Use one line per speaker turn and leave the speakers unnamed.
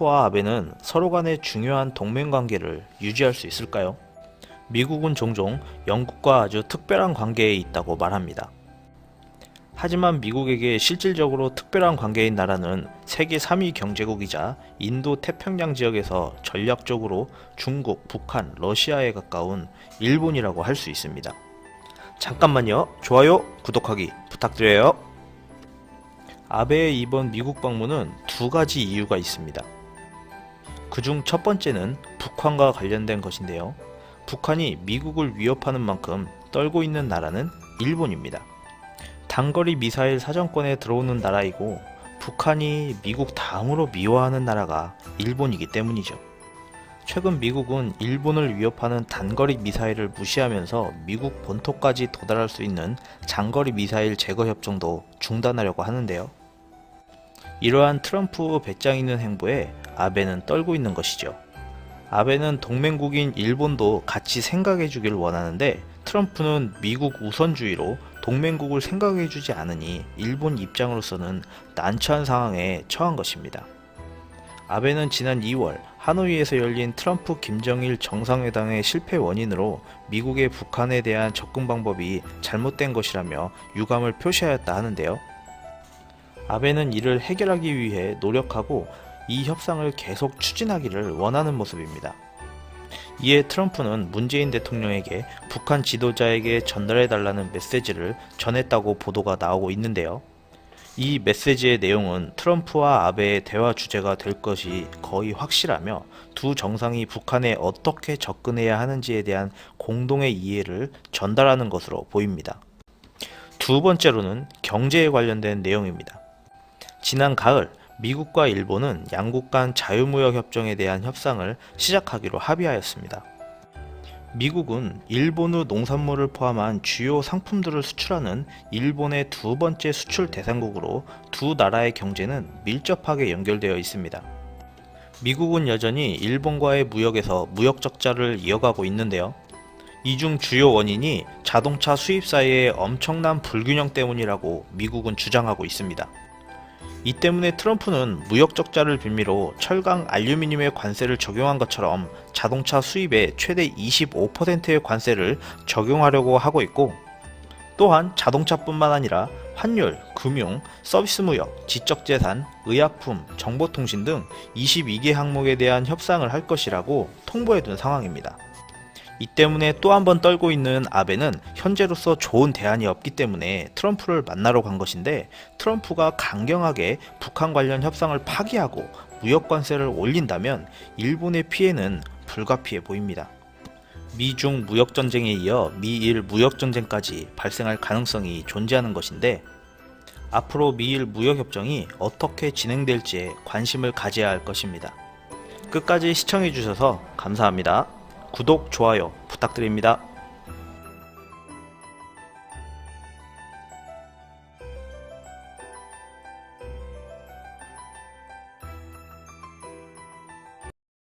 트럼프와 아베는 서로 간의 중요한 동맹관계를 유지할 수 있을까요? 미국은 종종 영국과 아주 특별한 관계에 있다고 말합니다. 하지만 미국에게 실질적으로 특별한 관계인 나라는 세계 3위 경제국이자 인도 태평양 지역에서 전략적으로 중국, 북한, 러시아에 가까운 일본이라고 할 수 있습니다. 잠깐만요. 좋아요, 구독하기 부탁드려요. 아베의 이번 미국 방문은 두 가지 이유가 있습니다. 그중 첫 번째는 북한과 관련된 것인데요. 북한이 미국을 위협하는 만큼 떨고 있는 나라는 일본입니다. 단거리 미사일 사정권에 들어오는 나라이고 북한이 미국 다음으로 미워하는 나라가 일본이기 때문이죠. 최근 미국은 일본을 위협하는 단거리 미사일을 무시하면서 미국 본토까지 도달할 수 있는 장거리 미사일 제거 협정도 중단하려고 하는데요. 이러한 트럼프 배짱 있는 행보에 아베는 떨고 있는 것이죠. 아베는 동맹국인 일본도 같이 생각해 주길 원하는데 트럼프는 미국 우선주의로 동맹국을 생각해 주지 않으니 일본 입장으로서는 난처한 상황에 처한 것입니다. 아베는 지난 2월 하노이에서 열린 트럼프 김정일 정상회담의 실패 원인으로 미국의 북한에 대한 접근 방법이 잘못된 것이라며 유감을 표시하였다 하는데요. 아베는 이를 해결하기 위해 노력하고 이 협상을 계속 추진하기를 원하는 모습입니다. 이에 트럼프는 문재인 대통령에게 북한 지도자에게 전달해달라는 메시지를 전했다고 보도가 나오고 있는데요. 이 메시지의 내용은 트럼프와 아베의 대화 주제가 될 것이 거의 확실하며 두 정상이 북한에 어떻게 접근해야 하는지에 대한 공동의 이해를 전달하는 것으로 보입니다. 두 번째로는 경제에 관련된 내용입니다. 지난 가을 미국과 일본은 양국 간 자유무역협정에 대한 협상을 시작하기로 합의하였습니다. 미국은 일본의 농산물을 포함한 주요 상품들을 수출하는 일본의 두 번째 수출 대상국으로 두 나라의 경제는 밀접하게 연결되어 있습니다. 미국은 여전히 일본과의 무역에서 무역 적자를 이어가고 있는데요. 이 중 주요 원인이 자동차 수입 사이의 엄청난 불균형 때문이라고 미국은 주장하고 있습니다. 이 때문에 트럼프는 무역 적자를 빌미로 철강, 알루미늄의 관세를 적용한 것처럼 자동차 수입에 최대 25%의 관세를 적용하려고 하고 있고, 또한 자동차뿐만 아니라 환율, 금융, 서비스 무역, 지적재산, 의약품, 정보통신 등 22개 항목에 대한 협상을 할 것이라고 통보해둔 상황입니다. 이 때문에 또 한 번 떨고 있는 아베는 현재로서 좋은 대안이 없기 때문에 트럼프를 만나러 간 것인데, 트럼프가 강경하게 북한 관련 협상을 파기하고 무역 관세를 올린다면 일본의 피해는 불가피해 보입니다. 미중 무역전쟁에 이어 미일 무역전쟁까지 발생할 가능성이 존재하는 것인데, 앞으로 미일 무역협정이 어떻게 진행될지에 관심을 가져야 할 것입니다. 끝까지 시청해주셔서 감사합니다. 구독, 좋아요 부탁드립니다.